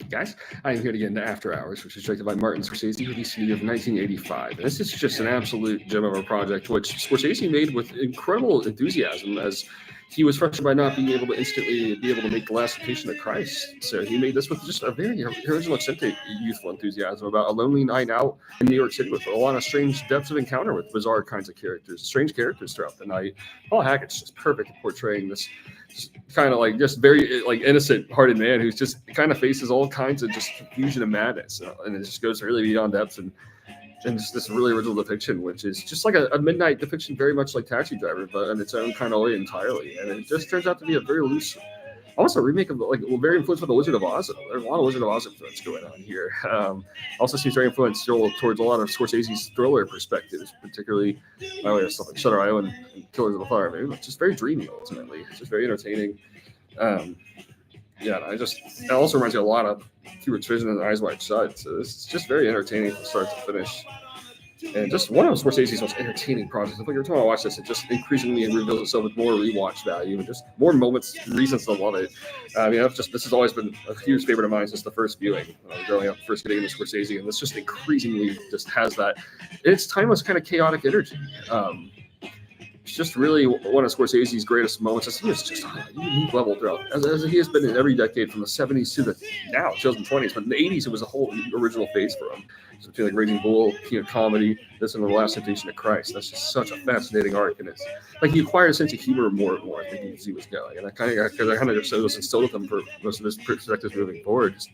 guys. I am here to get into After Hours, which was directed by Martin Scorsese, released in the year of 1985. And this is just an absolute gem of a project, which Scorsese made with incredible enthusiasm, as he was frustrated by not being able to instantly be able to make The Last Temptation of Christ. So he made this with just a very original, eccentric, youthful enthusiasm about a lonely night out in New York City with a lot of strange depths of encounter with bizarre kinds of characters, strange characters throughout the night. Paul Hackett's just perfect at portraying this just kind of like just very like innocent hearted man who's just kind of faces all kinds of just confusion and madness, and it just goes really beyond depths and just this really original depiction, which is just like a midnight depiction, very much like Taxi Driver, but in its own kind of way entirely. And it just turns out to be a very loose, almost a remake of like very influenced by the Wizard of Oz. There's a lot of Wizard of Oz influence going on here. Also seems very influential towards a lot of Scorsese's thriller perspectives, particularly by way of stuff like Shutter Island and Killers of the Flower Moon. It's just very dreamy ultimately. It's just very entertaining. Yeah, it also reminds me a lot of Kubrick's Vision and Eyes Wide Shut. So it's just very entertaining from start to finish. And just one of Scorsese's most entertaining projects. Like every time I watch this, it just increasingly reveals itself with more rewatch value and just more moments, reasons to love it. This has always been a huge favorite of mine since the first viewing when I was growing up, first getting into Scorsese, and this just increasingly just has that. It's timeless kind of chaotic energy. It's just really one of Scorsese's greatest moments. As he is just on a unique level throughout, as he has been in every decade from the 70s to the now 2020s. But in the 80s, it was a whole original phase for him. So between like Raging Bull, comedy, this and The Last Temptation of Christ. That's just such a fascinating arc, and it's like he acquired a sense of humor more and more, I think, as he was going. And I kind of just was instilled with him for most of his perspectives moving forward. This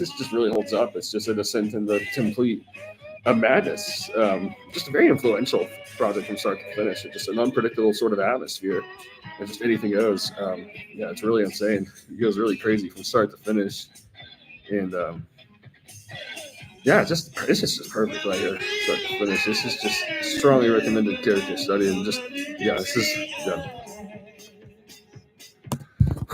is just really holds up. It's just a descent into complete madness. Just a very influential project from start to finish. It's just an unpredictable sort of atmosphere, and just anything goes. It's really insane. It goes really crazy from start to finish, and it's just perfect right here, start to finish. This is just strongly recommended character study, and